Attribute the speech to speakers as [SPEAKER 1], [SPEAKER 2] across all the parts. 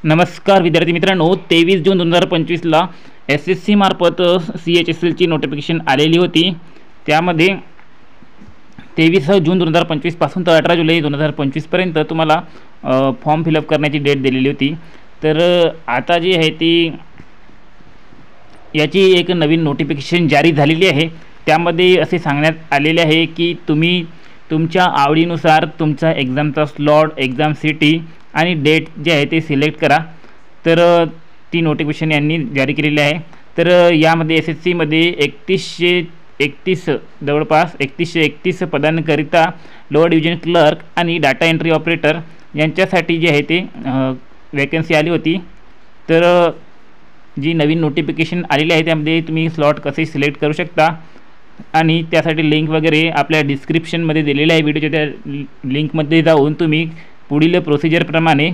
[SPEAKER 1] नमस्कार विद्यार्थी मित्रांनो, 23 जून 2025ला SSC मार्फत CHSLची नोटिफिकेशन आलेली होती। त्यामध्ये 23 जून 2025 पासून तर 18 जुलै 2025 पर्यंत तुम्हाला फॉर्म फिलअप करण्याची डेट दिलेली होती। तर आता जी आहे ती याची एक नवीन नोटिफिकेशन जारी झालेली आहे। त्यामध्ये असे सांगण्यात आलेले आहे की तुम्ही तुमच्या आवडीनुसार तुमचा एक्झामचा स्लॉट, एक्झाम सिटी आणि डेट जे आहे ते सिलेक्ट करा। तर ती नोटिफिकेशन यांनी जारी केलेली आहे। तर यामध्ये SSC मध्ये 3131 जवळपास 3131 पदांकरिता लोअर डिव्हिजन क्लर्क आणि डाटा एंट्री ऑपरेटर यांच्यासाठी जे आहे ते वॅकन्सी आली होती। तर जी नवीन नोटिफिकेशन आलेली आहे त्यामध्ये तुम्ही स्लॉट कसे सिलेक्ट करू शकता आणि त्यासाठी लिंक वगैरे आपल्या डिस्क्रिप्शनमध्ये दिलेले आहे। व्हिडिओच्या त्या लिंकमध्ये जाऊन तुम्ही पुढील प्रोसिजरप्रमाणे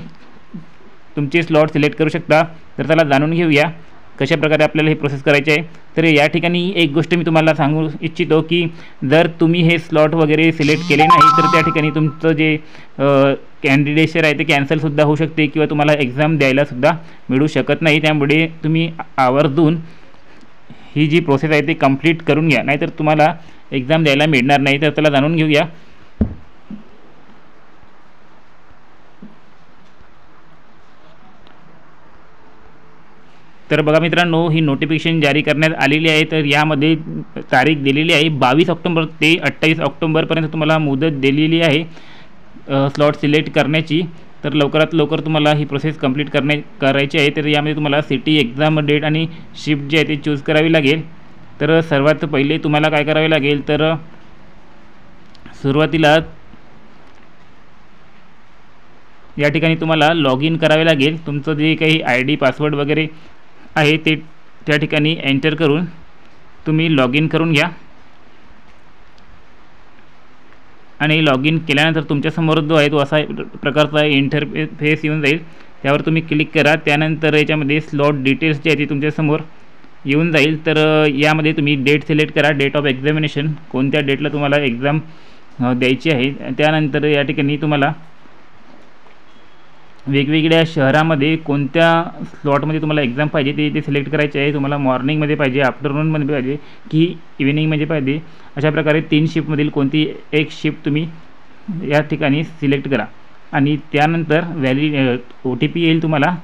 [SPEAKER 1] तुमचे स्लॉट सिलेक्ट करू शकता। तर त्याला जाणून घेऊया कशा प्रकारे आपल्याला हे प्रोसेस करायचे आहे। तर या ठिकाणी एक गोष्ट मी तुम्हाला सांगू इच्छितो की जर तुम्ही हे स्लॉट वगैरे सिलेक्ट केले नाही तर त्या ठिकाणी तुमचं जे कॅन्डिडेटशर आहे ते कॅन्सलसुद्धा होऊ शकते किंवा तुम्हाला एक्झाम द्यायलासुद्धा मिळू शकत नाही। त्यामुळे तुम्ही आवर्जून ही जी प्रोसेस आहे ती कंप्लीट करून घ्या, नाहीतर तुम्हाला एक्झाम द्यायला मिळणार नाही। तर त्याला जाणून घेऊया। तर बघा मित्रांनो, ही नोटिफिकेशन जारी करण्यात आलेली आहे। तर यामध्ये तारीख दिलेली आहे 22 ऑक्टोबर ते 28 ऑक्टोबरपर्यंत तुम्हाला मुदत दिलेली आहे स्लॉट सिलेक्ट करण्याची। तर लवकरात लवकर तुम्हाला ही प्रोसेस कंप्लीट करायची आहे। तर यामध्ये तुम्हाला सिटी, एक्झाम डेट आणि शिफ्ट जे आहे ते चूज करावी लागेल। तर सर्वात पहिले तुम्हाला काय करावे लागेल, तर सुरुवातीला या ठिकाणी तुम्हाला लॉग इन करावे लागेल। तुमचं जे काही ID पासवर्ड वगैरे आहे ते त्या ठिकाणी एंटर करून तुम्ही लॉग इन करून घ्या। आणि लॉग इन केल्यानंतर तुमच्यासमोर जो आहे तो असा प्रकारचा इंटरफेस येऊन जाईल, त्यावर तुम्ही क्लिक करा। त्यानंतर याच्यामध्ये स्लॉट डिटेल्स जे आहे ते तुमच्यासमोर येऊन जाईल। तर यामध्ये तुम्ही डेट सिलेक्ट करा, डेट ऑफ एक्झामिनेशन, कोणत्या डेटला तुम्हाला एक्झाम द्यायची आहे। त्यानंतर या ठिकाणी तुम्हाला वेगवेगळ्या शहरामध्ये कोणत्या स्लॉटमध्ये तुम्हाला एक्झाम पाहिजे ते सिलेक्ट करायचे आहे। तुम्हाला मॉर्निंगमध्ये पाहिजे, आफ्टरनूनमध्ये पाहिजे की इव्हिनिंगमध्ये पाहिजे, अशा प्रकारे 3 शिफ्टमधील कोणती एक शिफ्ट तुम्ही या ठिकाणी सिलेक्ट करा। आणि त्यानंतर OTP येईल तुम्हाला,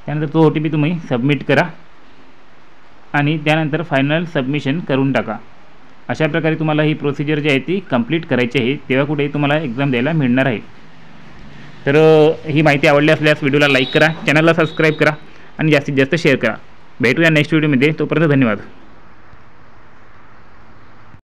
[SPEAKER 1] त्यानंतर तो OTP तुम्ही सबमिट करा आणि त्यानंतर फायनल सबमिशन करून टाका। अशा प्रकारे तुम्हाला ही प्रोसिजर जी आहे ती कंप्लीट करायची आहे, तेव्हा कुठे तुम्हाला एक्झाम द्यायला मिळणार आहे। तर ही माहिती आवडली असल्यास व्हिडिओला लाईक करा, चॅनलला सबस्क्राईब करा आणि जास्तीत जास्त शेअर करा। भेटूया नेक्स्ट व्हिडिओमध्ये, तोपर्यंत धन्यवाद।